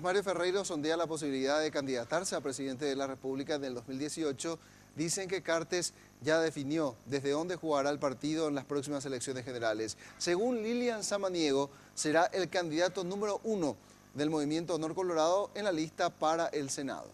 Mario Ferreiro sondea la posibilidad de candidatarse a presidente de la República en el 2018. Dicen que Cartes ya definió desde dónde jugará el partido en las próximas elecciones generales. Según Lilian Samaniego, será el candidato número 1 del Movimiento Honor Colorado en la lista para el Senado.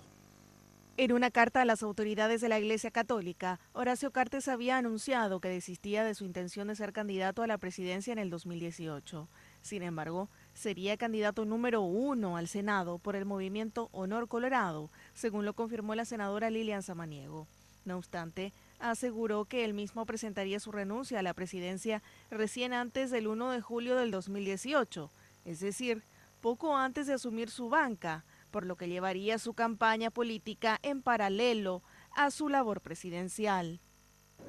En una carta a las autoridades de la Iglesia Católica, Horacio Cartes había anunciado que desistía de su intención de ser candidato a la presidencia en el 2018. Sin embargo, sería candidato número 1 al Senado por el Movimiento Honor Colorado, según lo confirmó la senadora Lilian Samaniego. No obstante, aseguró que él mismo presentaría su renuncia a la presidencia recién antes del 1 de julio del 2018, es decir, poco antes de asumir su banca, por lo que llevaría su campaña política en paralelo a su labor presidencial.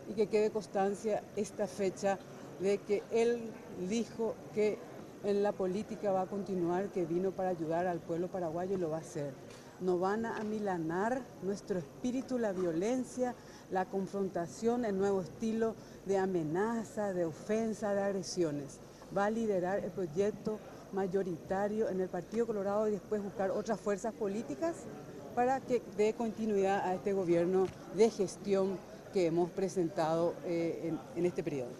Y que quede constancia esta fecha de que él dijo que en la política va a continuar, que vino para ayudar al pueblo paraguayo y lo va a hacer. No van a amilanar nuestro espíritu, la violencia, la confrontación, el nuevo estilo de amenaza, de ofensa, de agresiones. Va a liderar el proyecto mayoritario en el Partido Colorado y después buscar otras fuerzas políticas para que dé continuidad a este gobierno de gestión que hemos presentado en este periodo.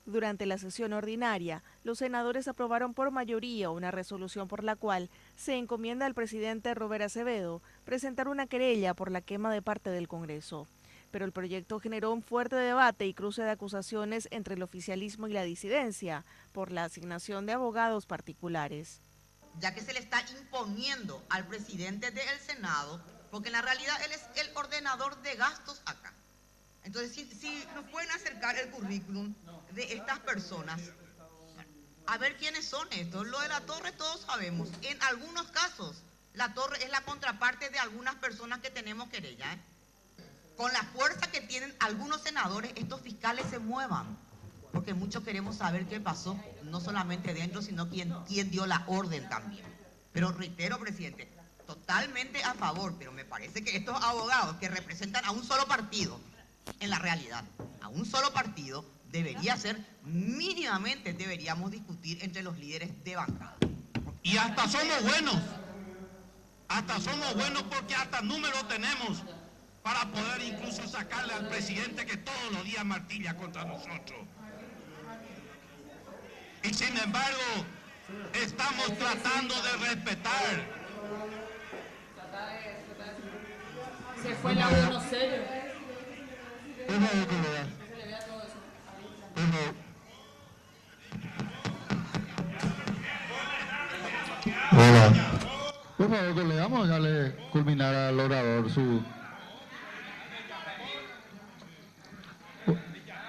Durante la sesión ordinaria, los senadores aprobaron por mayoría una resolución por la cual se encomienda al presidente Robert Acevedo presentar una querella por la quema de parte del Congreso. Pero el proyecto generó un fuerte debate y cruce de acusaciones entre el oficialismo y la disidencia por la asignación de abogados particulares. Ya que se le está imponiendo al presidente del Senado, porque en la realidad él es el ordenador de gastos acá. Entonces, si nos pueden acercar el currículum de estas personas, a ver quiénes son estos. Lo de la Torre todos sabemos. En algunos casos, la Torre es la contraparte de algunas personas que tenemos querella, ¿eh? Con la fuerza que tienen algunos senadores, estos fiscales se muevan, porque muchos queremos saber qué pasó, no solamente dentro, sino quién dio la orden también. Pero reitero, presidente, totalmente a favor, pero me parece que estos abogados que representan a un solo partido, en la realidad, a un solo partido, debería ser, mínimamente deberíamos discutir entre los líderes de bancada. Y hasta somos buenos porque hasta números tenemos para poder incluso sacarle al presidente que todos los días martilla contra nosotros. Y sin embargo, estamos tratando de respetar. Se fue la 1-0. Hola. Por favor, que le vamos a darle culminar al orador su...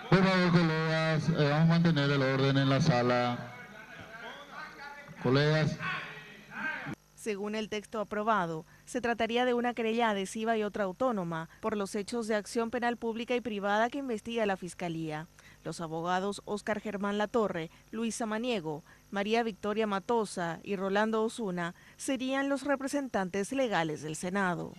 Por favor, colegas, vamos a mantener el orden en la sala. Colegas. Según el texto aprobado, se trataría de una querella adhesiva y otra autónoma por los hechos de acción penal pública y privada que investiga la Fiscalía. Los abogados Óscar Germán Latorre, Luis Samaniego, María Victoria Matosa y Rolando Osuna serían los representantes legales del Senado.